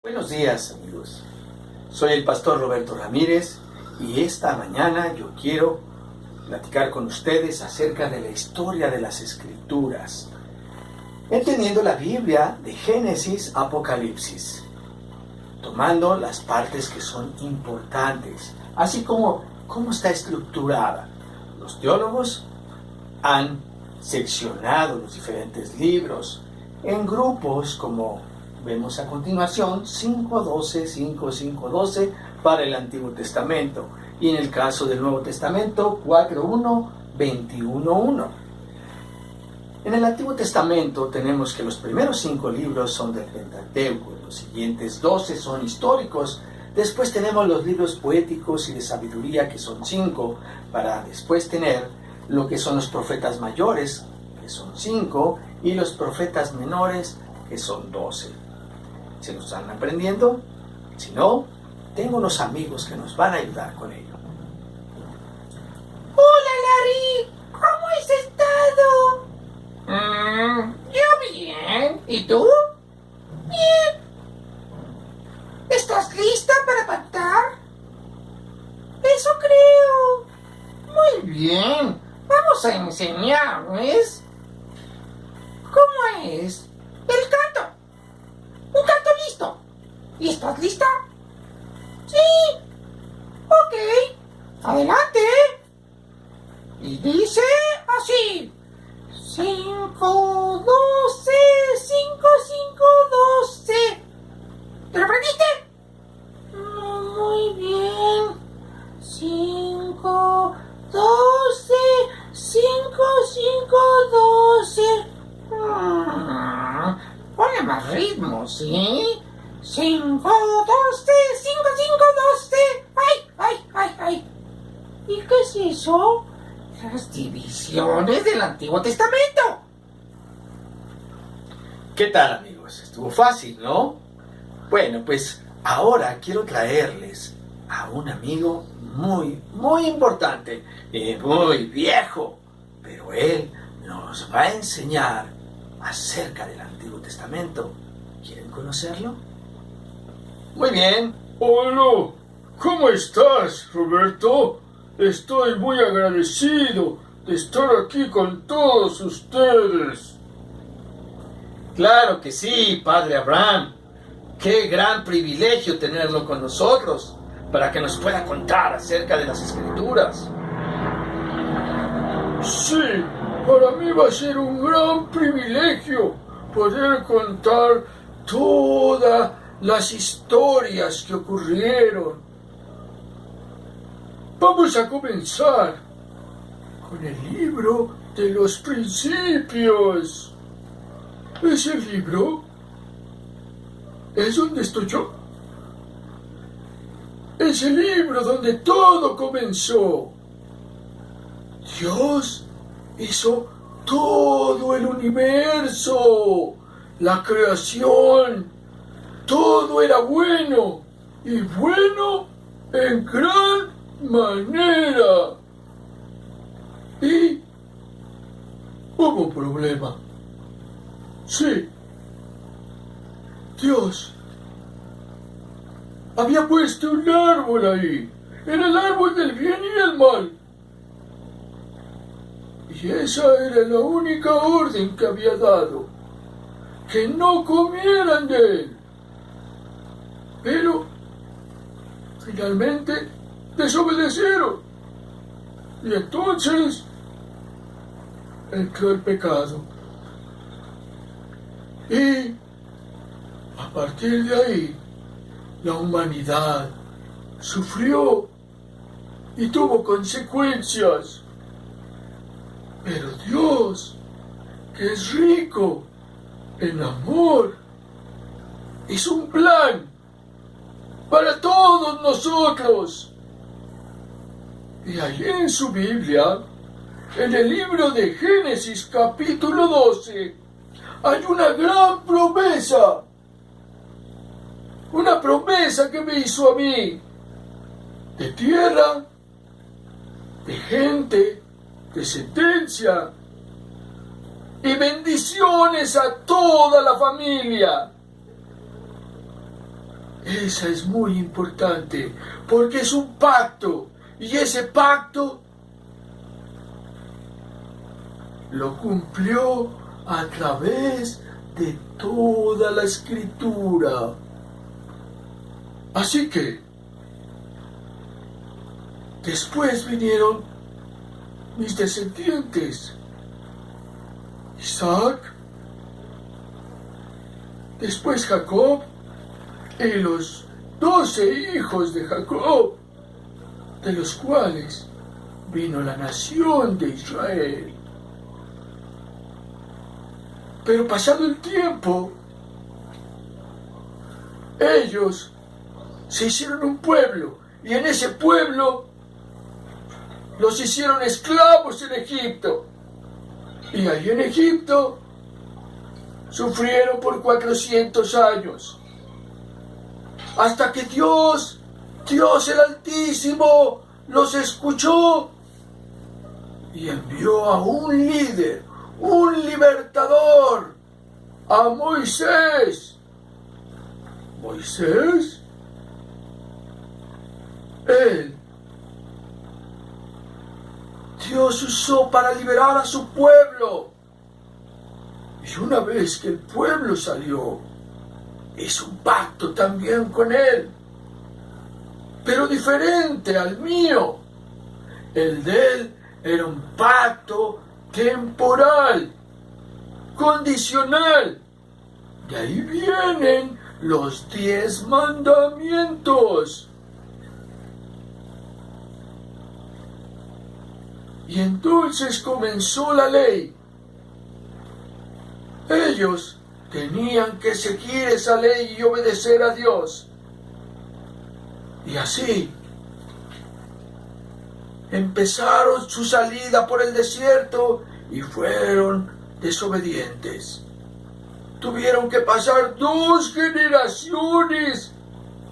Buenos días, amigos. Soy el pastor Roberto Ramírez y esta mañana yo quiero platicar con ustedes acerca de la historia de las Escrituras, entendiendo la Biblia de Génesis a Apocalipsis, tomando las partes que son importantes, así como cómo está estructurada. Los teólogos han seccionado los diferentes libros en grupos como vemos a continuación, 5.12, 5.5.12 para el Antiguo Testamento, y en el caso del Nuevo Testamento, 4.1, 21.1. En el Antiguo Testamento tenemos que los primeros 5 libros son del Pentateuco, los siguientes 12 son históricos, después tenemos los libros poéticos y de sabiduría que son 5, para después tener lo que son los profetas mayores, que son 5, y los profetas menores, que son 12. ¿Se lo están aprendiendo? Si no, tengo unos amigos que nos van a ayudar con ello. Hola, Larry. ¿Cómo has estado? Yo bien. ¿Y tú? Bien. ¿Estás lista para pactar? Eso creo. Muy bien. Vamos a enseñarles cómo es el canto. Un canto listo. ¿Y estás lista? Sí. Ok. Adelante. Y dice así: 5, 12, 5, 5, 12. ¿Te lo aprendiste? Muy bien. 5, 12, 5, 5, 12. Ponle más ritmo, ¿sí? 5, 12, 5, 5, 12. ¡Ay, ay, ay, ay! ¿Y qué es eso? Las divisiones del Antiguo Testamento. ¿Qué tal, amigos? Estuvo fácil, ¿no? Bueno, pues ahora quiero traerles a un amigo muy importante y muy viejo, pero él nos va a enseñar acerca del Antiguo Testamento. ¿Quieren conocerlo? Muy bien. Hola, ¿cómo estás, Roberto? Estoy muy agradecido de estar aquí con todos ustedes. Claro que sí, Padre Abraham. Qué gran privilegio tenerlo con nosotros para que nos pueda contar acerca de las Escrituras. Sí, para mí va a ser un gran privilegio poder contar todas las historias que ocurrieron. Vamos a comenzar con el libro de los principios. Ese libro es donde estoy yo. Es el libro donde todo comenzó. Dios hizo todo el universo, la creación. Todo era bueno, y bueno en gran manera. Y hubo un problema. Sí, Dios había puesto un árbol ahí. Era el árbol del bien y el mal. Y esa era la única orden que había dado: que no comieran de él. Pero finalmente desobedecieron. Y entonces entró el pecado. Y a partir de ahí, la humanidad sufrió y tuvo consecuencias. Pero Dios, que es rico en amor, hizo un plan para todos nosotros. Y ahí en su Biblia, en el libro de Génesis capítulo 12, hay una gran promesa. Una promesa que me hizo a mí, de tierra, de gente, descendencia y bendiciones a toda la familia. Esa es muy importante, porque es un pacto, y ese pacto lo cumplió a través de toda la escritura. Así que después vinieron mis descendientes, Isaac, después Jacob y los 12 hijos de Jacob, de los cuales vino la nación de Israel. Pero pasado el tiempo, ellos se hicieron un pueblo, y en ese pueblo los hicieron esclavos en Egipto. Y ahí en Egipto sufrieron por 400 años. Hasta que Dios el Altísimo, los escuchó y envió a un líder, un libertador, a Moisés. Moisés, Dios usó para liberar a su pueblo. Y una vez que el pueblo salió, hizo un pacto también con él, pero diferente al mío. El de él era un pacto temporal, condicional. De ahí vienen los 10 mandamientos. Y entonces comenzó la ley. Ellos tenían que seguir esa ley y obedecer a Dios. Y así empezaron su salida por el desierto y fueron desobedientes. Tuvieron que pasar 2 generaciones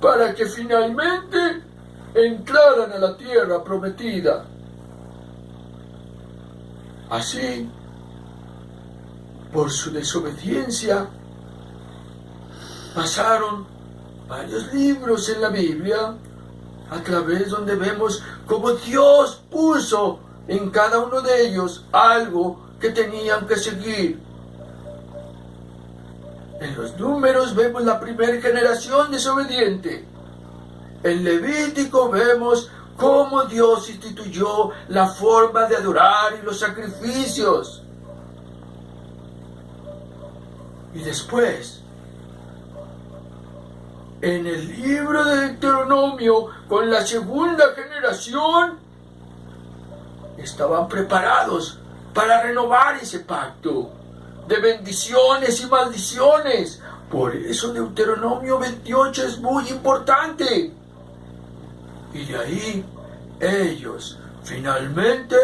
para que finalmente entraran a la tierra prometida. Así, por su desobediencia, pasaron varios libros en la Biblia, a través donde vemos cómo Dios puso en cada uno de ellos algo que tenían que seguir. En los Números vemos la primera generación desobediente. En Levítico vemos cómo Dios instituyó la forma de adorar y los sacrificios. Y después, en el libro de Deuteronomio, con la segunda generación, estaban preparados para renovar ese pacto de bendiciones y maldiciones. Por eso Deuteronomio 28 es muy importante. Y de ahí ellos finalmente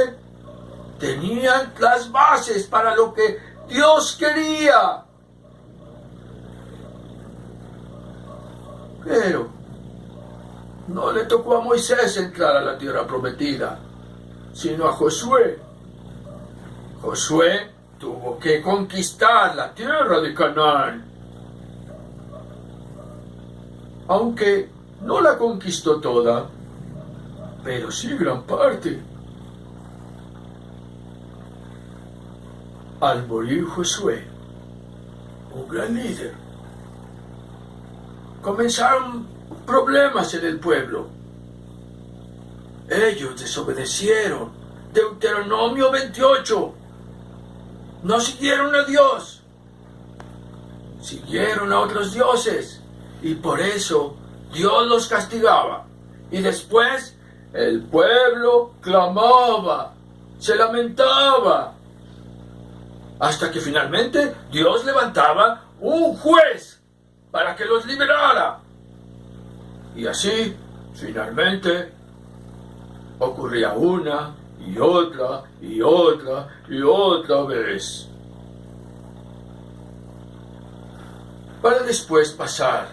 tenían las bases para lo que Dios quería. Pero no le tocó a Moisés entrar a la tierra prometida, sino a Josué. Josué tuvo que conquistar la tierra de Canaán. Aunque no la conquistó toda, pero sí gran parte. Al morir Josué, un gran líder, comenzaron problemas en el pueblo. Ellos desobedecieron Deuteronomio 28. No siguieron a Dios, siguieron a otros dioses, y por eso Dios los castigaba. Y después el pueblo clamaba, se lamentaba, hasta que finalmente Dios levantaba un juez para que los liberara. Y así, finalmente, ocurría una y otra y otra y otra vez, para después pasar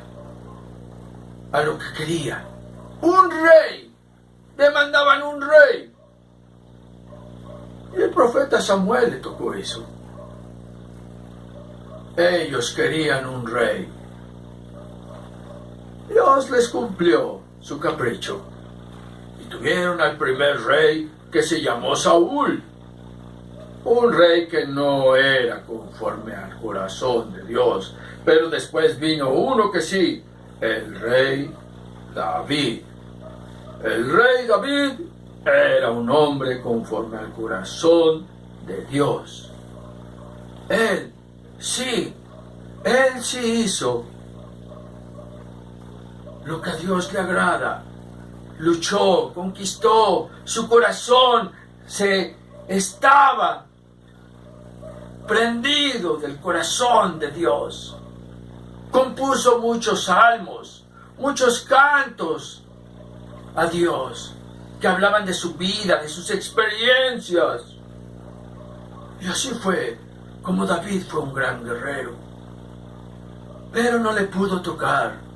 a lo que querían. Un rey. Demandaban un rey. Y el profeta Samuel le tocó eso. Ellos querían un rey. Y Dios les cumplió su capricho y tuvieron al primer rey que se llamó Saúl, un rey que no era conforme al corazón de Dios, pero después vino uno que sí, el rey David. El rey David era un hombre conforme al corazón de Dios. Él sí hizo lo que a Dios le agrada. Luchó, conquistó, su corazón estaba prendido del corazón de Dios. Compuso muchos salmos, muchos cantos a Dios que hablaban de su vida, de sus experiencias. Y así fue como David fue un gran guerrero. Pero no le pudo tocar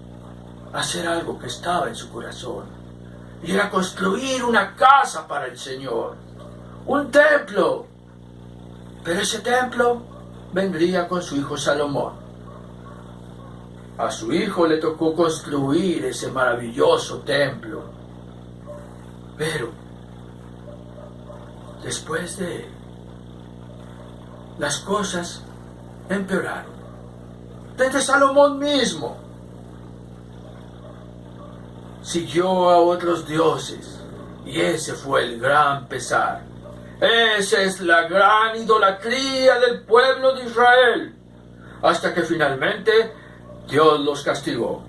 hacer algo que estaba en su corazón. Y era construir una casa para el Señor, un templo. Pero ese templo vendría con su hijo Salomón. A su hijo le tocó construir ese maravilloso templo. Pero después de él, las cosas empeoraron. Desde Salomón mismo siguió a otros dioses, y ese fue el gran pesar. Esa es la gran idolatría del pueblo de Israel, hasta que finalmente Dios los castigó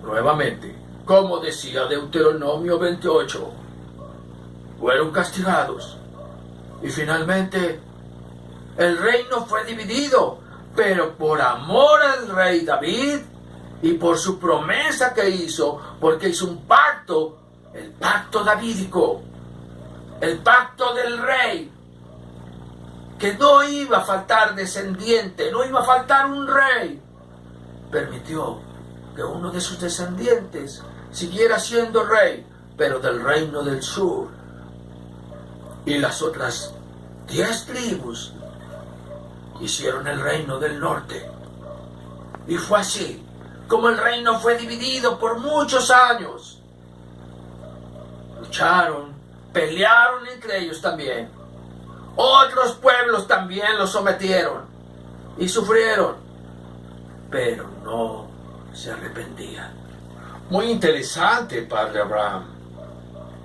nuevamente, como decía Deuteronomio 28. Fueron castigados, y finalmente el reino fue dividido, pero por amor al rey David y por su promesa que hizo, porque hizo un pacto, el pacto davídico, el pacto del rey, que no iba a faltar descendiente, no iba a faltar un rey. Permitió que uno de sus descendientes siguiera siendo rey, pero del reino del sur. Y las otras 10 tribus hicieron el reino del norte. Y fue así como el reino fue dividido por muchos años. Lucharon, pelearon entre ellos también. Otros pueblos también los sometieron y sufrieron, pero no se arrepentían. Muy interesante, Padre Abraham.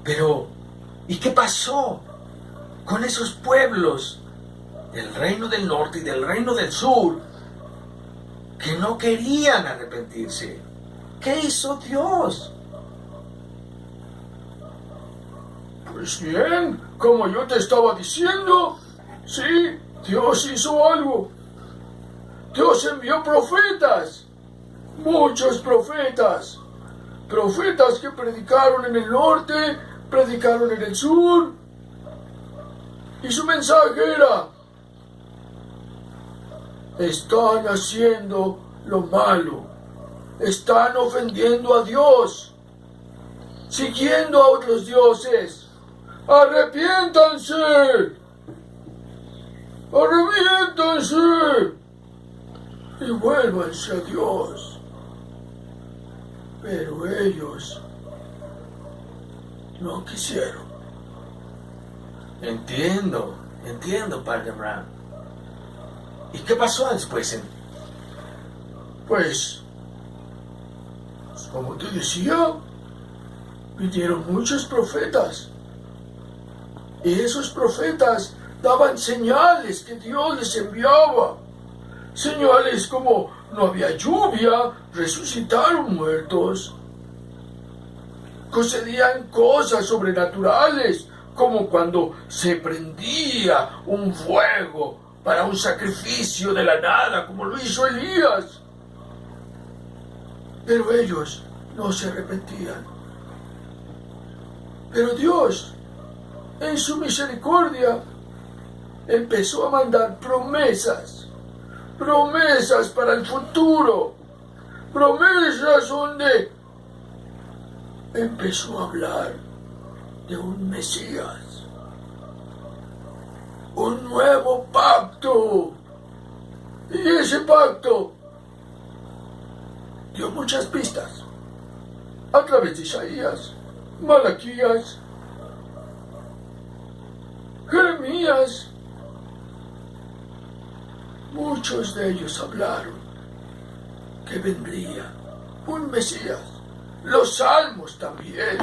Pero, ¿y qué pasó con esos pueblos del reino del norte y del reino del sur que no querían arrepentirse? ¿Qué hizo Dios? Pues bien, como yo te estaba diciendo, sí, Dios hizo algo. Dios envió profetas, muchos profetas que predicaron en el norte, predicaron en el sur, y su mensaje era: están haciendo lo malo, están ofendiendo a Dios, siguiendo a otros dioses. ¡Arrepiéntanse! ¡Arrepiéntanse! Y vuélvanse a Dios. Pero ellos no quisieron. Entiendo, Padre Abraham. ¿Y qué pasó después? Pues, como te decía, vinieron muchos profetas. Y esos profetas daban señales que Dios les enviaba. Señales como no había lluvia, resucitaron muertos. Sucedían cosas sobrenaturales, como cuando se prendía un fuego para un sacrificio de la nada, como lo hizo Elías. Pero ellos no se arrepentían. Pero Dios, en su misericordia, empezó a mandar promesas para el futuro, promesas donde empezó a hablar de un Mesías, un nuevo pacto. Y ese pacto dio muchas pistas. a través de Isaías, Malaquías, Jeremías. Muchos de ellos hablaron que vendría un Mesías. Los salmos también.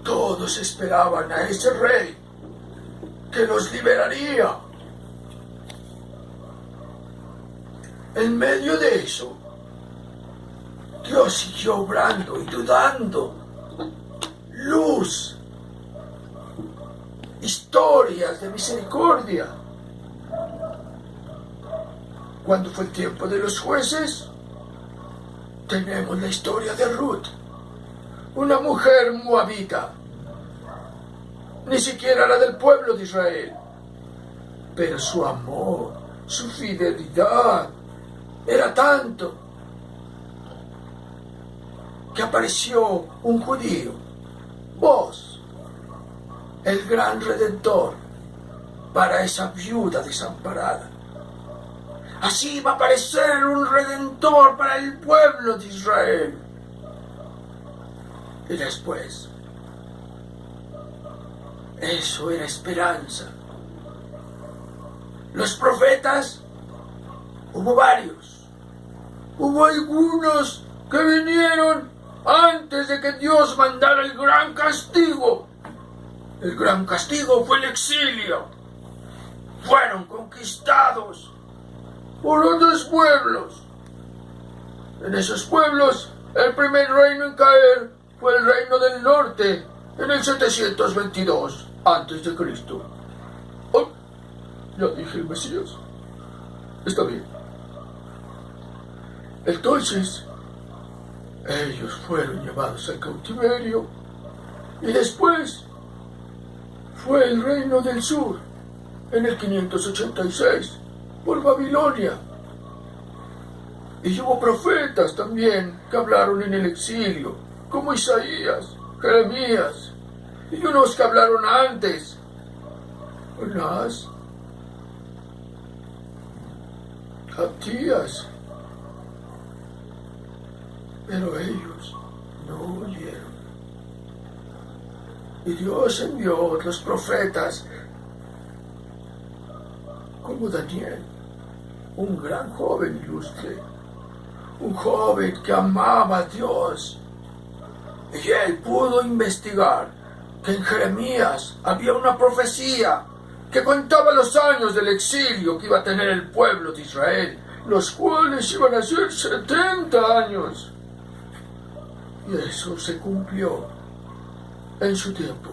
Todos esperaban a ese rey que los liberaría. En medio de eso, Dios siguió obrando y dando luz, historias de misericordia. Cuando fue el tiempo de los jueces, tenemos la historia de Ruth, una mujer moabita, ni siquiera era del pueblo de Israel, pero su amor, su fidelidad era tanto que apareció un judío, Boaz, el gran redentor para esa viuda desamparada. Así va a aparecer un redentor para el pueblo de Israel. Y después, eso era esperanza. Los profetas, hubo varios. Hubo algunos que vinieron antes de que Dios mandara el gran castigo. El gran castigo fue el exilio. Fueron conquistados por otros pueblos. En esos pueblos, el primer reino en caer fue el reino del norte en el 722 a.C. Oh, ya dije el Mesías. Está bien. Entonces, ellos fueron llevados al cautiverio y después fue el reino del sur en el 586 por Babilonia. Y hubo profetas también que hablaron en el exilio, como Isaías, Jeremías, y unos que hablaron antes, Jonás, Abdías, pero ellos no oyeron. Y Dios envió otros profetas, como Daniel, un gran joven ilustre, un joven que amaba a Dios. Y él pudo investigar que en Jeremías había una profecía que contaba los años del exilio que iba a tener el pueblo de Israel, los cuales iban a ser 70 años. Y eso se cumplió en su tiempo.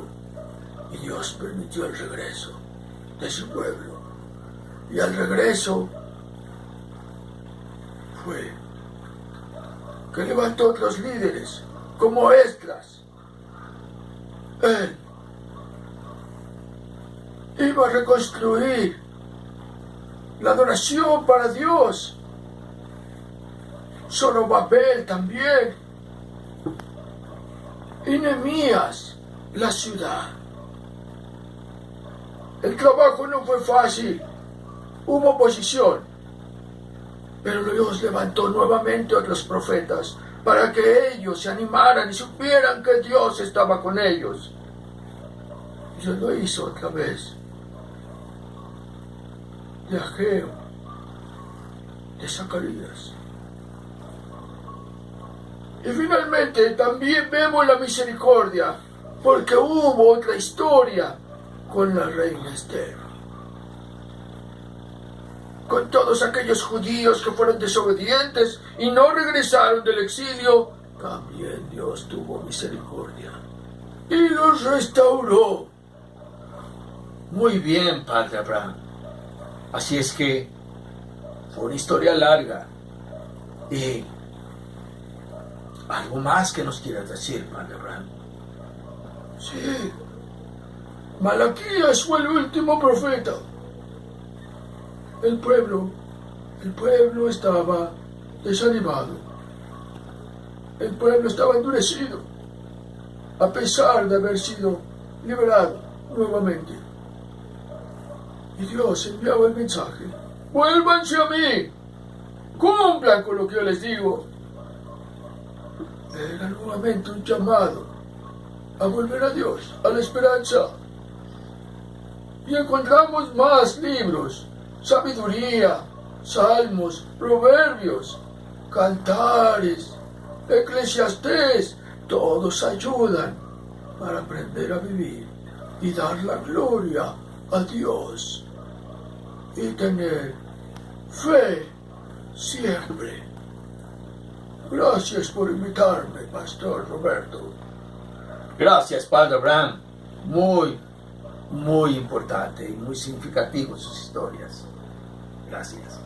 Y Dios permitió el regreso de su pueblo. Y al regreso fue que levantó otros líderes, como Esdras. Él iba a reconstruir la adoración para Dios. Zorobabel también. Y Nehemías, la ciudad. El trabajo no fue fácil. Hubo oposición. Pero Dios levantó nuevamente a otros profetas para que ellos se animaran y supieran que Dios estaba con ellos. Y Dios lo hizo otra vez. De Ageo, de Zacarías. Y finalmente también vemos la misericordia, porque hubo otra historia con la reina Esther. Con todos aquellos judíos que fueron desobedientes y no regresaron del exilio, también Dios tuvo misericordia y los restauró. Muy bien, Padre Abraham. Así es que fue una historia larga. Y algo más que nos quieras decir, Padre Abraham. Sí, Malaquías fue el último profeta. El pueblo estaba desanimado. El pueblo estaba endurecido, a pesar de haber sido liberado nuevamente. Y Dios enviaba el mensaje: vuélvanse a mí, cumplan con lo que yo les digo. era nuevamente un llamado a volver a Dios, a la esperanza. Y encontramos más libros, sabiduría, salmos, proverbios, cantares, Eclesiastés, todos ayudan para aprender a vivir y dar la gloria a Dios y tener fe siempre. Gracias por invitarme, Pastor Roberto. Gracias, Padre Abraham. Muy importante y muy significativo sus historias. Gracias.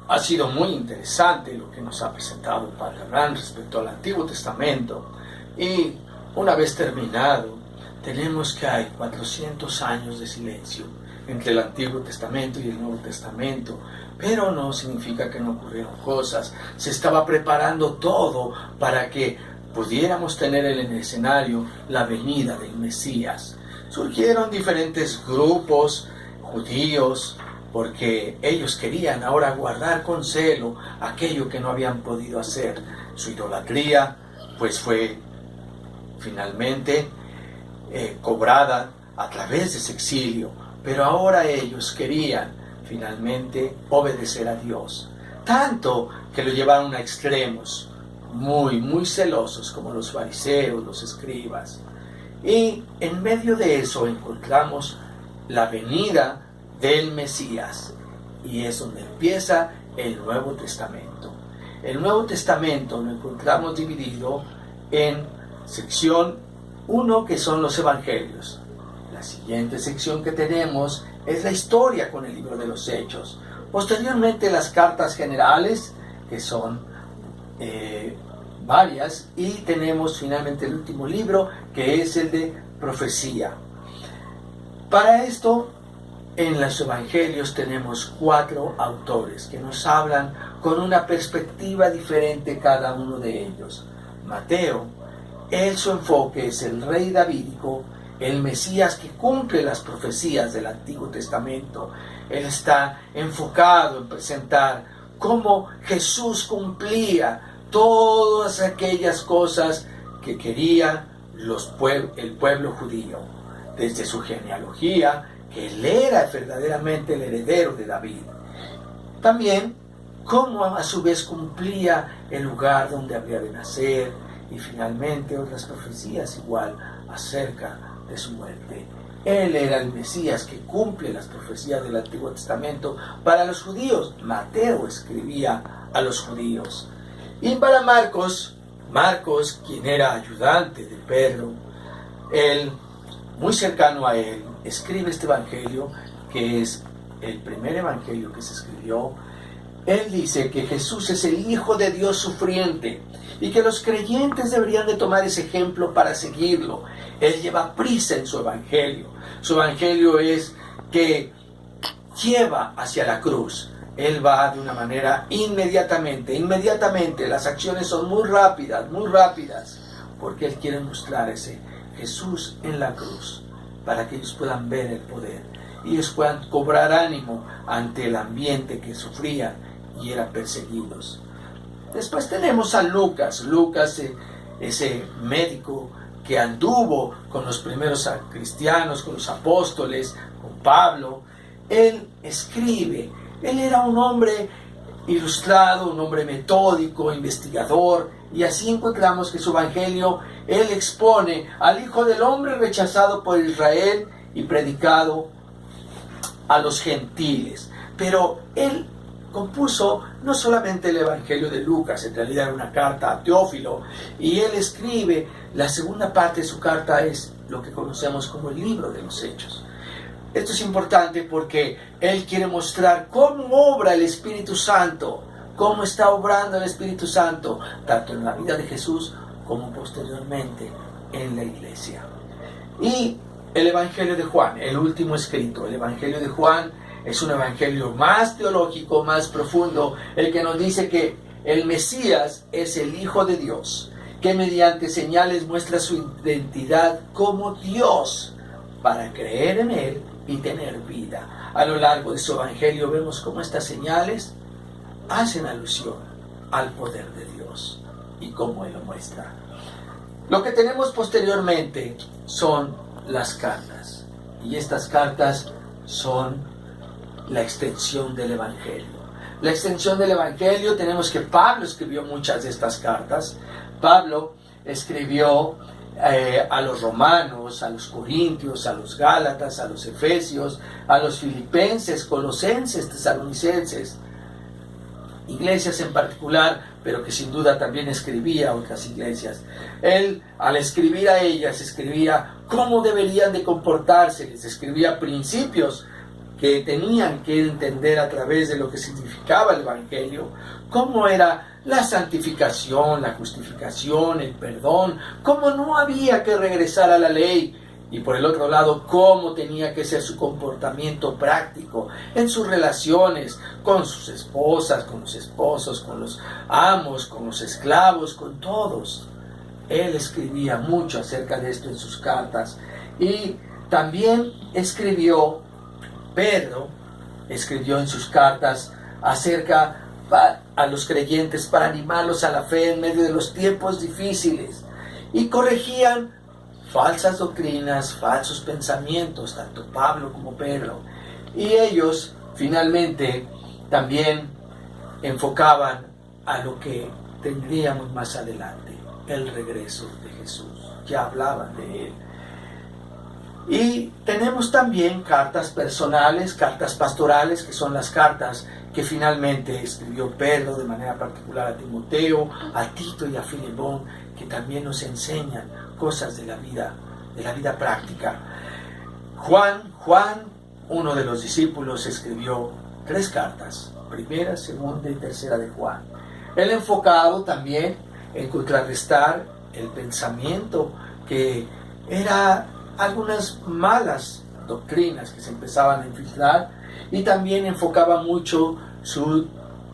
Ha sido muy interesante lo que nos ha presentado el Padre Abraham respecto al Antiguo Testamento. Y una vez terminado, tenemos que hay 400 años de silencio entre el Antiguo Testamento y el Nuevo Testamento. Pero no significa que no ocurrieron cosas. Se estaba preparando todo para que pudiéramos tener en el escenario la venida del Mesías. Surgieron diferentes grupos judíos porque ellos querían ahora guardar con celo aquello que no habían podido hacer. Su idolatría pues fue finalmente cobrada a través de ese exilio, pero ahora ellos querían finalmente obedecer a Dios, tanto que lo llevaron a extremos muy celosos, como los fariseos, los escribas. Y en medio de eso encontramos la venida del Mesías, y es donde empieza el Nuevo Testamento. El Nuevo Testamento lo encontramos dividido en sección 1, que son los Evangelios. La siguiente sección que tenemos es la historia con el libro de los Hechos. Posteriormente las cartas generales, que son varias, y tenemos finalmente el último libro, que es el de profecía. Para esto, en los Evangelios tenemos 4 autores que nos hablan con una perspectiva diferente cada uno de ellos. Mateo, su enfoque es el rey davídico, el Mesías que cumple las profecías del Antiguo Testamento. Él está enfocado en presentar cómo Jesús cumplía todas aquellas cosas que quería el pueblo judío, desde su genealogía, que él era verdaderamente el heredero de David. También cómo a su vez cumplía el lugar donde habría de nacer, y finalmente otras profecías igual acerca de su muerte. Él era el Mesías que cumple las profecías del Antiguo Testamento para los judíos. Mateo escribía a los judíos. Y para Marcos, quien era ayudante de Pedro, él, muy cercano a él, escribe este evangelio, que es el primer evangelio que se escribió. Él dice que Jesús es el Hijo de Dios sufriente y que los creyentes deberían de tomar ese ejemplo para seguirlo. Él lleva prisa en su evangelio. Su evangelio es que lleva hacia la cruz. Él va de una manera inmediatamente. Las acciones son muy rápidas, porque Él quiere mostrar ese Jesús en la cruz, para que ellos puedan ver el poder y ellos puedan cobrar ánimo ante el ambiente que sufrían y eran perseguidos. Después tenemos a Lucas, ese médico que anduvo con los primeros cristianos, con los apóstoles, con Pablo. Él escribe. Él era un hombre ilustrado, un hombre metódico, investigador, y así encontramos que su evangelio, él expone al Hijo del Hombre rechazado por Israel y predicado a los gentiles. Pero él compuso no solamente el evangelio de Lucas, en realidad era una carta a Teófilo, y él escribe, la segunda parte de su carta es lo que conocemos como el libro de los Hechos. Esto es importante porque él quiere mostrar cómo obra el Espíritu Santo, cómo está obrando el Espíritu Santo, tanto en la vida de Jesús como posteriormente en la iglesia. Y el Evangelio de Juan, el último escrito, el Evangelio de Juan es un evangelio más teológico, más profundo, el que nos dice que el Mesías es el Hijo de Dios, que mediante señales muestra su identidad como Dios, para creer en Él y tener vida. A lo largo de su evangelio vemos cómo estas señales hacen alusión al poder de Dios y cómo Él lo muestra. Lo que tenemos posteriormente son las cartas, y estas cartas son la extensión del Evangelio. La extensión del Evangelio, tenemos que Pablo escribió muchas de estas cartas. Pablo escribió a los romanos, a los corintios, a los gálatas, a los efesios, a los filipenses, colosenses, tesalonicenses, iglesias en particular, pero que sin duda también escribía a otras iglesias. Él, al escribir a ellas, escribía cómo deberían de comportarse, les escribía principios que tenían que entender a través de lo que significaba el Evangelio, cómo era la santificación, la justificación, el perdón, cómo no había que regresar a la ley, y por el otro lado, cómo tenía que ser su comportamiento práctico en sus relaciones con sus esposas, con los esposos, con los amos, con los esclavos, con todos. Él escribía mucho acerca de esto en sus cartas, y también Pedro escribió en sus cartas acerca a los creyentes para animarlos a la fe en medio de los tiempos difíciles, y corregían falsas doctrinas, falsos pensamientos, tanto Pablo como Pedro, y ellos finalmente también enfocaban a lo que tendríamos más adelante, el regreso de Jesús. Ya hablaban de Él. Y tenemos también cartas personales, cartas pastorales, que son las cartas que finalmente escribió Pedro de manera particular a Timoteo, a Tito y a Filemón, que también nos enseñan cosas de la vida práctica. Juan, uno de los discípulos, escribió 3 cartas, primera, segunda y tercera de Juan. Él enfocado también en contrarrestar el pensamiento que era algunas malas doctrinas que se empezaban a infiltrar, y también enfocaba mucho su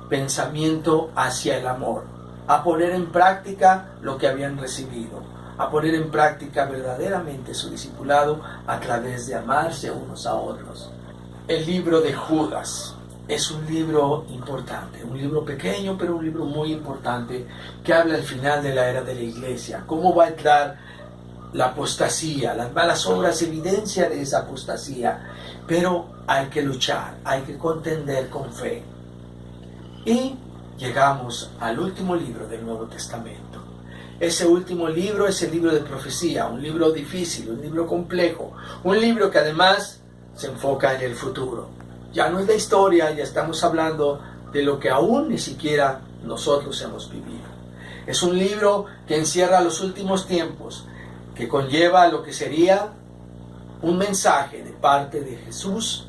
pensamiento hacia el amor, a poner en práctica lo que habían recibido, a poner en práctica verdaderamente su discipulado a través de amarse unos a otros. El libro de Judas es un libro importante, un libro pequeño, pero un libro muy importante, que habla al final de la era de la iglesia, cómo va a entrar la apostasía, las malas obras, evidencia de esa apostasía, pero hay que luchar, hay que contender con fe. Y llegamos al último libro del Nuevo Testamento. Ese último libro es el libro de profecía, un libro difícil, un libro complejo, un libro que además se enfoca en el futuro. Ya no es la historia, ya estamos hablando de lo que aún ni siquiera nosotros hemos vivido. Es un libro que encierra los últimos tiempos, que conlleva lo que sería un mensaje de parte de Jesús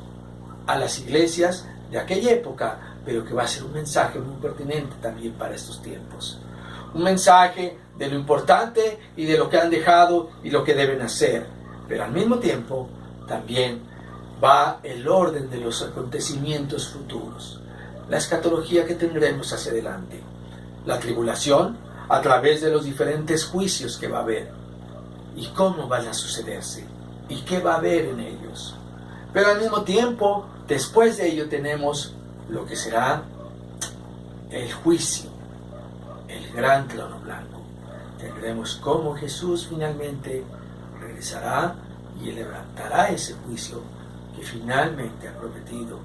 a las iglesias de aquella época, pero que va a ser un mensaje muy pertinente también para estos tiempos. Un mensaje de lo importante y de lo que han dejado y lo que deben hacer, pero al mismo tiempo también va el orden de los acontecimientos futuros, la escatología que tendremos hacia adelante, la tribulación a través de los diferentes juicios que va a haber, y cómo van a sucederse, y qué va a haber en ellos. Pero al mismo tiempo, después de ello tenemos lo que será el juicio, el gran trono blanco. Tendremos cómo Jesús finalmente regresará y levantará ese juicio que finalmente ha prometido.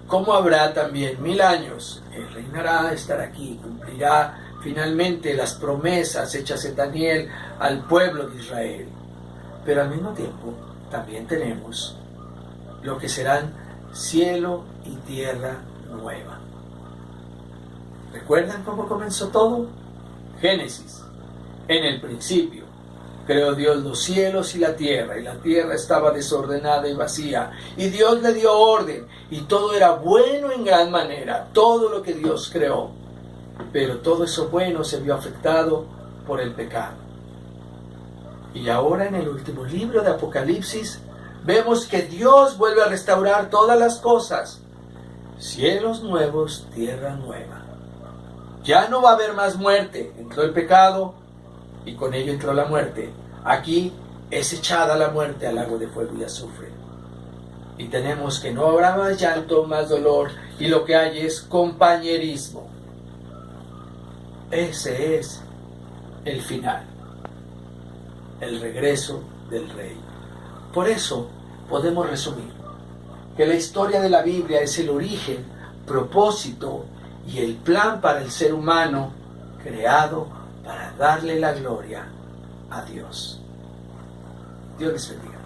Cómo habrá también 1000 años, Él reinará, estará aquí, cumplirá finalmente las promesas hechas en Daniel al pueblo de Israel. Pero al mismo tiempo también tenemos lo que serán cielo y tierra nueva. ¿Recuerdan cómo comenzó todo? Génesis. En el principio creó Dios los cielos y la tierra estaba desordenada y vacía, y Dios le dio orden, y todo era bueno en gran manera, todo lo que Dios creó. Pero todo eso bueno se vio afectado por el pecado. Y ahora en el último libro de Apocalipsis vemos que Dios vuelve a restaurar todas las cosas. Cielos nuevos, tierra nueva. Ya no va a haber más muerte. Entró el pecado y con ello entró la muerte. Aquí es echada la muerte al lago de fuego y azufre. Y tenemos que no habrá más llanto, más dolor, y lo que hay es compañerismo. Ese es el final, el regreso del Rey. Por eso podemos resumir que la historia de la Biblia es el origen, propósito y el plan para el ser humano creado para darle la gloria a Dios. Dios les bendiga.